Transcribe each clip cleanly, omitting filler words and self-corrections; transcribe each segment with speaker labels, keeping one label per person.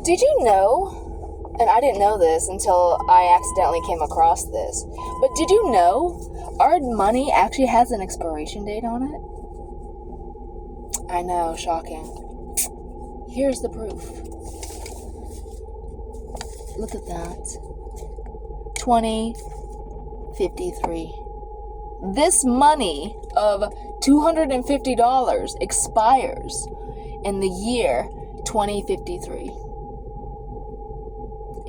Speaker 1: Did you know, and I didn't know this until I accidentally came across this, but did you know our money actually has an expiration date on it? I know, shocking. Here's the proof. Look at that. 2053. This money of $250 expires in the year 2053.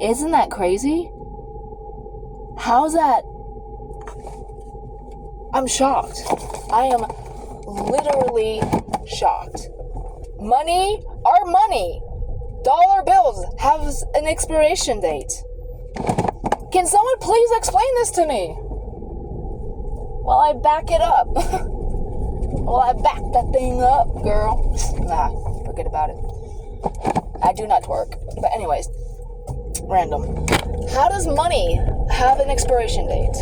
Speaker 1: Isn't that crazy? How's that? I'm shocked. I am literally shocked. Money, our money, dollar bills have an expiration date. Can someone please explain this to me? While I back it up. While I back that thing up, girl. Nah, forget about it. I do not twerk. But anyways, random. How does money have an expiration date?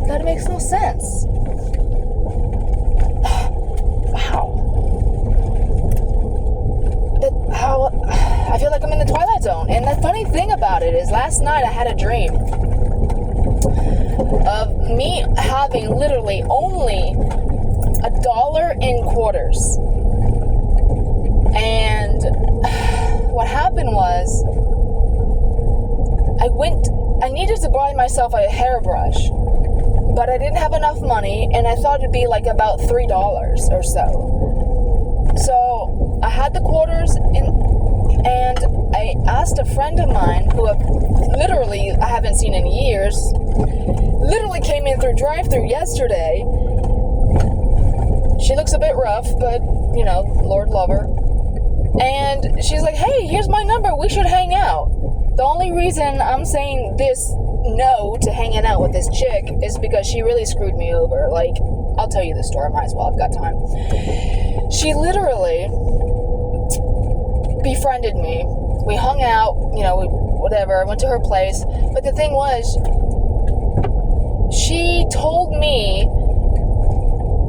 Speaker 1: That makes no sense. How? I feel like I'm in the Twilight Zone. And the funny thing about it is last night I had a dream of me having literally only $1 in quarters. And what happened was I needed to buy myself a hairbrush, but I didn't have enough money, and I thought it'd be like about $3 or so. So I had the quarters and I asked a friend of mine who I haven't seen in years, literally came in through drive-thru yesterday. She looks a bit rough, but, you know, Lord love her. And she's like, hey, here's my number, we should hang out. The only reason I'm saying this no to hanging out with this chick is because she really screwed me over. Like, I'll tell you the story, might as well, I've got time. She literally befriended me. We hung out, you know, whatever, I went to her place. But the thing was, she told me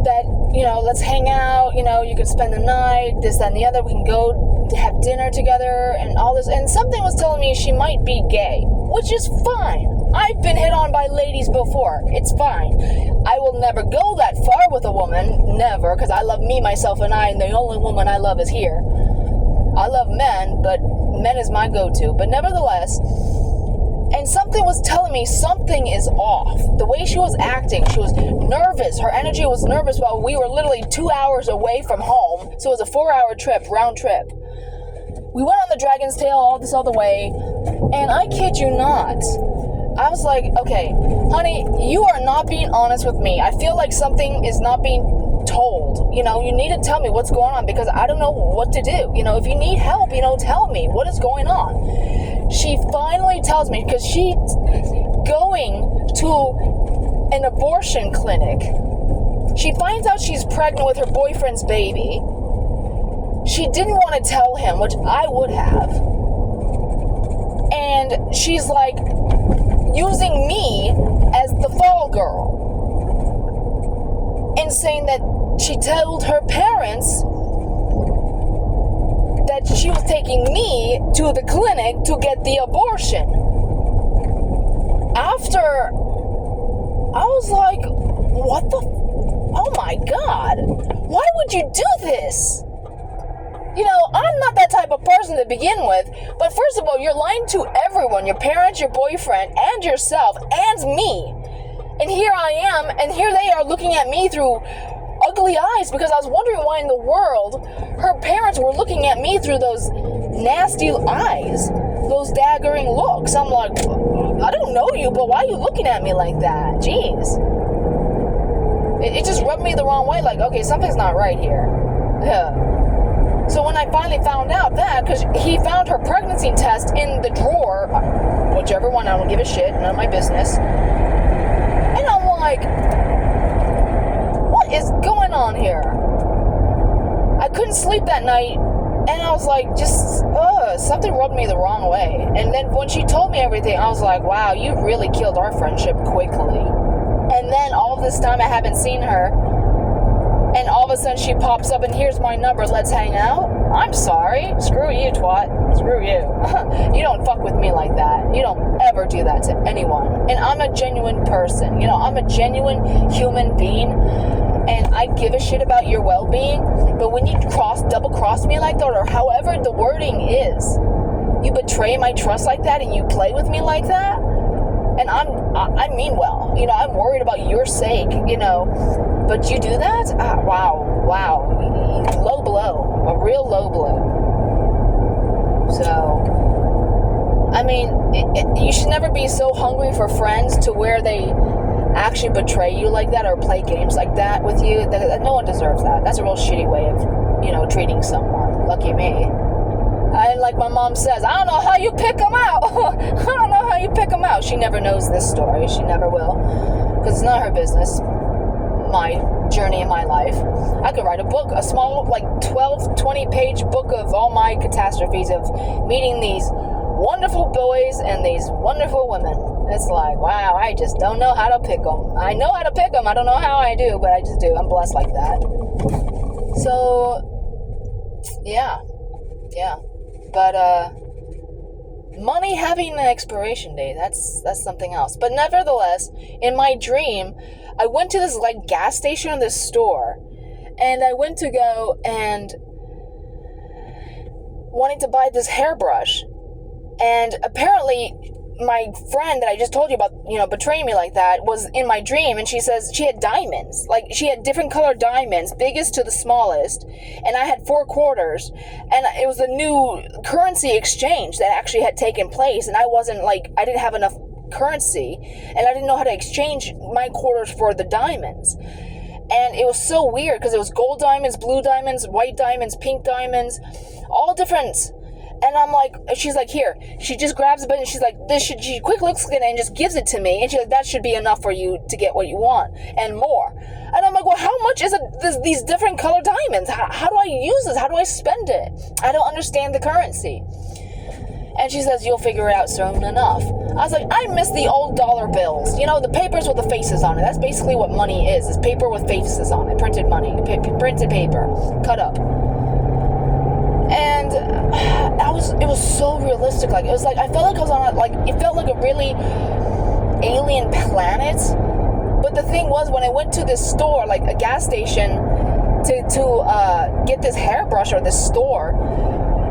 Speaker 1: that, you know, let's hang out, you know, you can spend the night, this, that, and the other, we can go to have dinner together, and all this, and something was telling me she might be gay, which is fine. I've been hit on by ladies before, it's fine. I will never go that far with a woman, never, because I love me, myself, and I, and the only woman I love is here. I love men, but men is my go-to, but nevertheless, and something was telling me something is off. The way she was acting, she was nervous. Her energy was nervous while we were literally 2 hours away from home. So it was a 4-hour trip, round trip. We went on the Dragon's Tail all this other way, and I kid you not, I was like, okay, honey, you are not being honest with me. I feel like something is not being told. You know, you need to tell me what's going on because I don't know what to do. You know, if you need help, you know, tell me what is going on. She finally tells me, because she's going to an abortion clinic. She finds out she's pregnant with her boyfriend's baby. She didn't want to tell him, which I would have. And she's like using me as the fall girl. And saying that she told her parents that she was taking me to the clinic to get the abortion. After, I was like, what the, oh my God, why would you do this? You know, I'm not that type of person to begin with, but first of all, you're lying to everyone, your parents, your boyfriend, and yourself, and me. And here I am, and here they are looking at me through ugly eyes because I was wondering why in the world her parents were looking at me through those nasty eyes, those daggering looks. I'm like, I don't know you, but why are you looking at me like that? Jeez. It just rubbed me the wrong way, like, okay, something's not right here. Yeah. So when I finally found out that, because he found her pregnancy test in the drawer, whichever one, I don't give a shit, none of my business. And I'm like, what is going on here? I couldn't sleep that night, and I was like, something rubbed me the wrong way. And then when she told me everything, I was like, wow, you really killed our friendship quickly. And then all this time I haven't seen her, and all of a sudden she pops up and here's my number, let's hang out. I'm sorry. Screw you, twat. Screw you. You don't fuck with me like that. You don't ever do that to anyone. And I'm a genuine person. I'm a genuine human being. And I give a shit about your well-being. But when you double cross me like that, or however the wording is, you betray my trust like that and you play with me like that. And I mean well. I'm worried about your sake, But you do that? Wow. Low blow. A real low blow. So, I mean, you should never be so hungry for friends to where they actually betray you like that or play games like that with you. No one deserves that. That's a real shitty way of, treating someone. Lucky me. Like my mom says, I don't know how you pick them out. I don't know how you pick them out. She never knows this story. She never will. Because it's not her business. My journey in my life. I could write a book, a small, 12, 20-page book of all my catastrophes of meeting these wonderful boys and these wonderful women. It's like, wow, I just don't know how to pick them. I know how to pick them. I don't know how I do, but I just do. I'm blessed like that. So, yeah. But, money having an expiration date, that's something else. But nevertheless, in my dream, I went to this, gas station or this store, and I went to go and wanting to buy this hairbrush. And apparently, my friend that I just told you about, betraying me like that, was in my dream, and she says she had diamonds. She had different colored diamonds, biggest to the smallest, and I had 4 quarters, and it was a new currency exchange that actually had taken place, and I didn't have enough currency, and I didn't know how to exchange my quarters for the diamonds. And it was so weird, because it was gold diamonds, blue diamonds, white diamonds, pink diamonds, all different. And I'm like, she's like, here. She just grabs a bit and she's like, she quick looks at it and just gives it to me. And she's like, that should be enough for you to get what you want and more. And I'm like, well, how much is it, these different color diamonds? How do I use this? How do I spend it? I don't understand the currency. And she says, you'll figure it out soon enough. I was like, I miss the old dollar bills. The papers with the faces on it. That's basically what money is. It's paper with faces on it. Printed money. Printed paper. Cut up. And it was so realistic. I felt like I was on it felt like a really alien planet. But the thing was, when I went to this store, a gas station, to get this hairbrush or this store,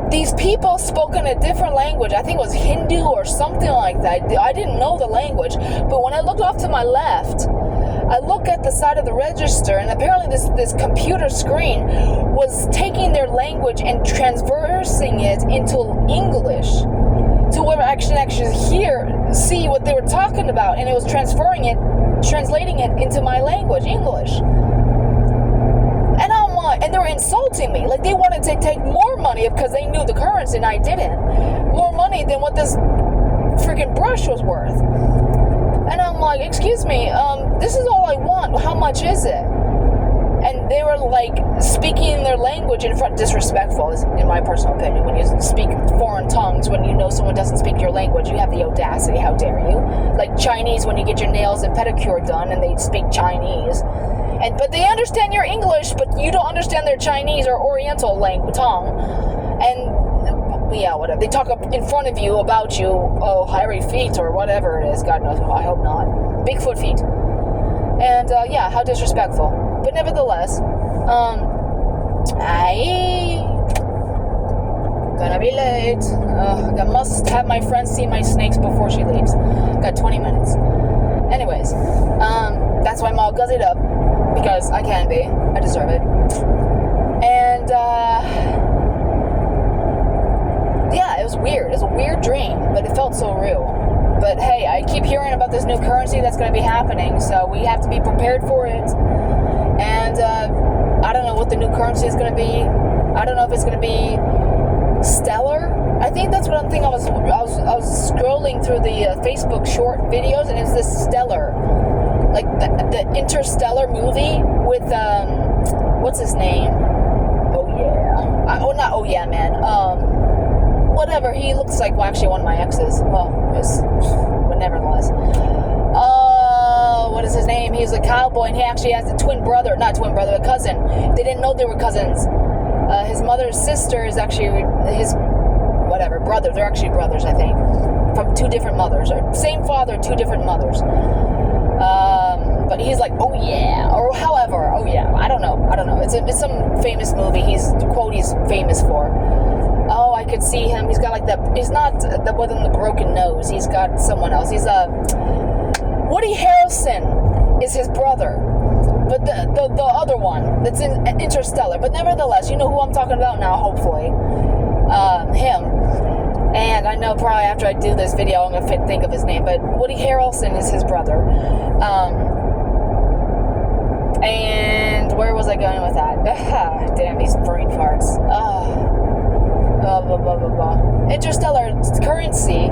Speaker 1: these people spoke in a different language. I think it was Hindu or something like that. I didn't know the language. But when I looked off to my left, I look at the side of the register, and apparently this computer screen was taking their language and transversing it into English to where I can actually see what they were talking about, and it was translating it into my language, English. And they were insulting me. They wanted to take more money because they knew the currency and I didn't. More money than what this freaking brush was worth. And I'm like, excuse me, this is all I want. How much is it? And they were speaking their language in front, disrespectful, in my personal opinion. When you speak foreign tongues, when you know someone doesn't speak your language, you have the audacity. How dare you? Chinese, when you get your nails and pedicure done and they speak Chinese. But they understand your English, but you don't understand their Chinese or Oriental tongue. And, yeah, whatever. They talk up in front of you about you, hairy feet or whatever it is. God knows, I hope not. Bigfoot feet. And, yeah, how disrespectful. But nevertheless, I gonna be late. I must have my friend see my snakes before she leaves. Got 20 minutes. Anyways, that's why I'm all guzzied up. Because I can be. I deserve it. And, yeah, it was weird. It was a weird dream, but it felt so real. But, hey, I keep hearing about this new currency that's going to be happening, so we have to be prepared for it. And, I don't know what the new currency is going to be. I don't know if it's going to be stellar. I think that's what I'm thinking. I was scrolling through the Facebook short videos, and it's this stellar. The Interstellar movie with, what's his name? Oh, yeah. Not oh, yeah, man. Whatever. He looks like, actually one of my exes. Well, but nevertheless. What is his name? He's a cowboy, and he actually has a cousin. They didn't know they were cousins. His mother's sister is actually his brother. They're actually brothers, I think, from two different mothers, or same father, two different mothers. But he's like, oh yeah, or however, oh yeah, I don't know. It's some famous movie. He's famous for. Oh, I could see him. He's got like he's not the one with the broken nose. He's got someone else. He's Woody Harrelson is his brother. But the other one that's in Interstellar. But nevertheless, you know who I'm talking about now, hopefully. Him. And I know probably after I do this video, I'm going to think of his name. But Woody Harrelson is his brother. And where was I going with that? Damn, these brain farts. Blah, blah, blah, blah, blah. Interstellar currency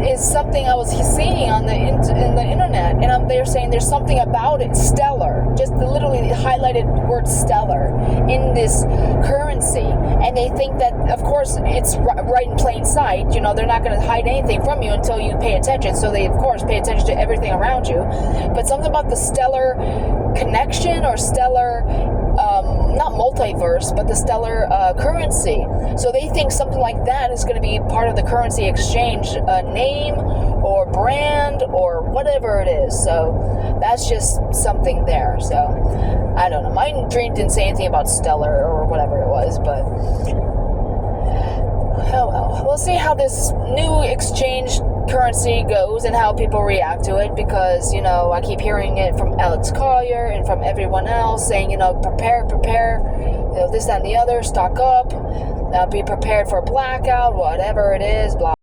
Speaker 1: is something I was seeing on in the internet, and they're saying there's something about it, stellar, just literally highlighted word stellar in this currency, and they think that, of course, it's right in plain sight. You know, they're not going to hide anything from you until you pay attention, so they, of course, pay attention to everything around you, but something about the stellar connection or stellar not multiverse, but the stellar currency. So they think something like that is going to be part of the currency exchange name or brand or whatever it is. So that's just something there. So I don't know. My dream didn't say anything about stellar or whatever it was, but oh well. We'll see how this new exchange currency goes and how people react to it, because, you know, I keep hearing it from Alex Collier and from everyone else saying, you know, prepare, you know, this, that, and the other, stock up, be prepared for a blackout, whatever it is, blah.